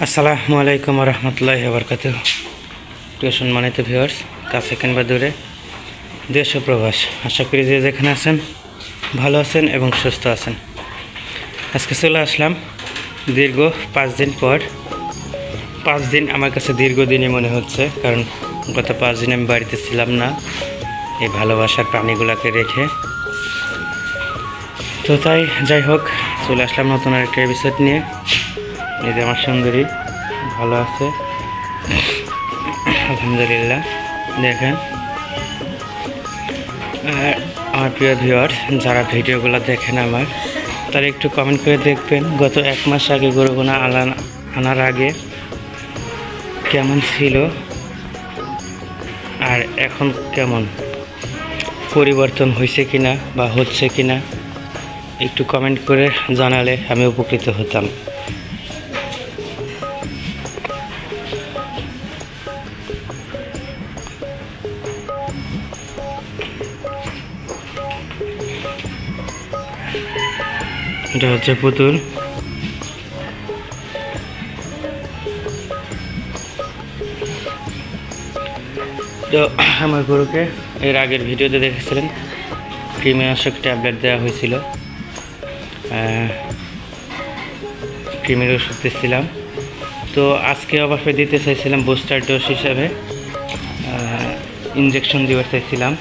আসসালামু আলাইকুম ওয়া রাহমাতুল্লাহি ওয়া বারাকাতুহু। প্রিয় সম্মানিত ভিউয়ার্স, কাছে কিংবা দূরে, দেশ ও প্রবাস, আশা করি যে যেখানে আছেন ভালো আছেন এবং সুস্থ আছেন। আজকে চলে আসলাম দীর্ঘ 5 দিন পর। 5 দিন আমার কাছে দীর্ঘদিনই মনে হচ্ছে, কারণ গত 5 দিন আমি বাড়িতে ছিলাম না এই ভালোবাসার প্রাণীগুলোকে রেখে। তো তাই যাই হোক, চলে আসলাম নতুন আরেকটা এপিসোড নিয়ে। এই যে আমার সুন্দরী ভালো আছে আলহামদুলিল্লাহ। দেখেন, আমার প্রিয় ভিউয়ার্স, যারা ভিডিওগুলো দেখেন আমার, তারা একটু কমেন্ট করে দেখবেন গত 1 মাস আগে গরুগুনা আনার আগে কেমন ছিল আর এখন কেমন, পরিবর্তন হয়েছে কিনা বা হচ্ছে কিনা একটু কমেন্ট করে জানালে আমি উপকৃত হতাম। এটা হচ্ছে পুতুল। তো আমার গরুকে এর আগের ভিডিওতে দেখেছিলেন কৃমিনাশক ট্যাবলেট দেওয়া হয়েছিল, কৃমির ওষুধ দিচ্ছিলাম। তো আজকে অবশ্যই দিতে চাইছিলাম বুস্টার ডোজ হিসাবে, ইঞ্জেকশন দিতে চাইছিলাম।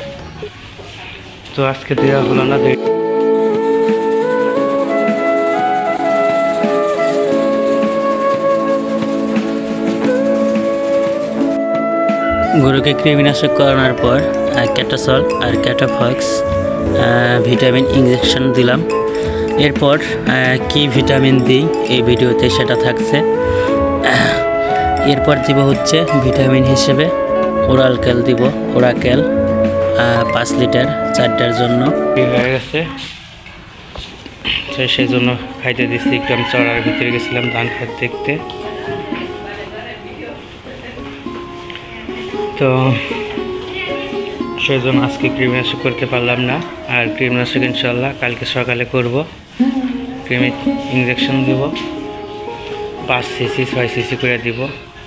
তো আজকে দেওয়া হলো না। গরুকে কৃমিনাশক করানোর পর ক্যাটাসল আর ক্যাটাফক্স ভিটামিন ইঞ্জেকশন দিলাম। এরপর কি ভিটামিন দিই এই ভিডিওতে সেটা থাকছে। এরপর দিব হচ্ছে ভিটামিন হিসেবে ওরালক্যাল দিব, ওরাক্যাল 5 লিটার 4টার জন্য হয়ে গেছে। তো সেই জন্য খাইতে দিচ্ছি। একটু আমি চড়ার ভিতরে গেছিলাম ধান খেত দেখতে। তো সেই জন্য আজকে কৃমিনাশক করতে পারলাম না, আর কৃমিনাশক ইনশাল্লাহ কালকে সকালে করব। কৃমি ইঞ্জেকশন দিব 5 সিসি 6 সিসি করে দিব।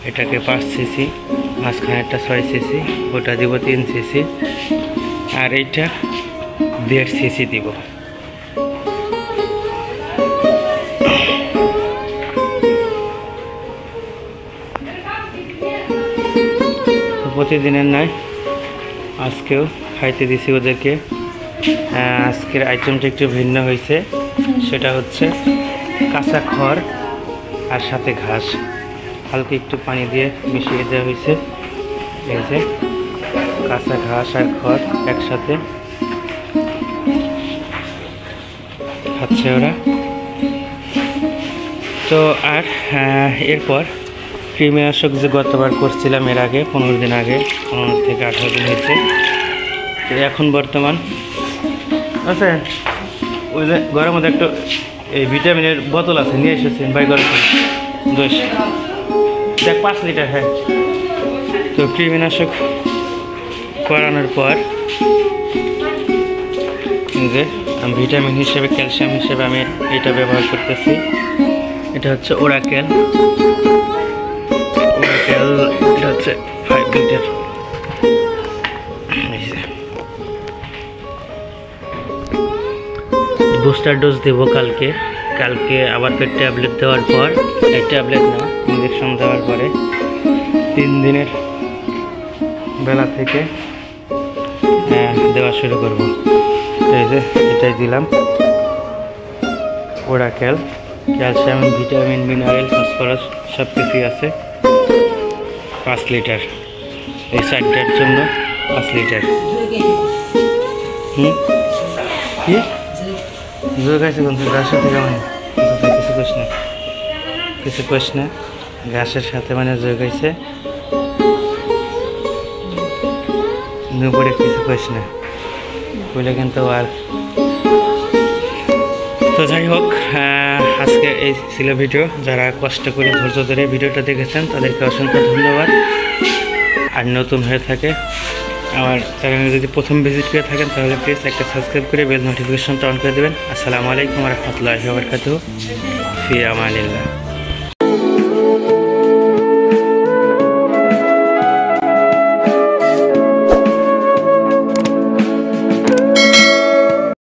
এটাকে 5 সিসি, মাঝখানেরটা 6 সিসি, ওটা দিব 3 সিসি, আর এইটা 1.5 সিসি দিব। প্রতিদিনের নয়, আজকেও খাইতে দিছি ওদেরকে। আজকের আইটেমটা একটু ভিন্ন হয়েছে, সেটা হচ্ছে কাঁচা খড় আর সাথে ঘাস হালকা একটু পানি দিয়ে মিশিয়ে দেওয়া হয়েছে। এই যে কাঁচা ঘাস আর খড় একসাথে খাচ্ছে ওরা। তো আর এরপর কৃমিনাশক যে গতবার করছিলাম এর আগে 15 দিন আগে, 15 থেকে 18 দিন হয়েছে। এখন বর্তমান আছে ওই যে ঘরের মধ্যে একটু এই ভিটামিনের বোতল আছে, নিয়ে এসেছেন বাই ঘরে 5 লিটার। হ্যাঁ, তো কৃমিনাশক করানোর পর যে ভিটামিন হিসেবে, ক্যালসিয়াম হিসেবে আমি এটা ব্যবহার করতেছি। এটা হচ্ছে ওরাক্যাল। এটা হচ্ছে 5 লিটার। বুস্টার ডোজ দেব কালকে। আবার ফের ট্যাবলেট দেওয়ার পর, এই ট্যাবলেট না, ইঞ্জেকশন দেওয়ার পরে 3 দিনের বেলা থেকে দেওয়া শুরু করব। এই যে এটাই দিলাম ওরাক্যাল, ক্যালসিয়াম, ভিটামিন, মিনারেল, ফসফরাস সব কিছুই আছে। 5 লিটার, এই 4টার জন্য 5 লিটার। কি জোর গাছে ঘাসের থেকে মানে কিছু কোশ না ঘাসের সাথে মানে জোর গাইছে নুপুরে কিছু কোশ না বলে কিন্তু। আর তো যাই হোক, আজকে এই ছিল ভিডিও। যারা কষ্ট করে ধৈর্য ধরে ভিডিওটা দেখেছেন তাদেরকে অসংখ্য ধন্যবাদ। আর নতুন হয়ে থাকে আমার চ্যানেলে যদি প্রথম ভিজিট করে থাকেন তাহলে প্লিজ একটা সাবস্ক্রাইব করে বেল নোটিফিকেশনটা অন করে দেবেন। আসসালামু আলাইকুম ওয়া রাহমাতুল্লাহি ওয়া বারাকাতুহু। ফি আমানিল্লাহ।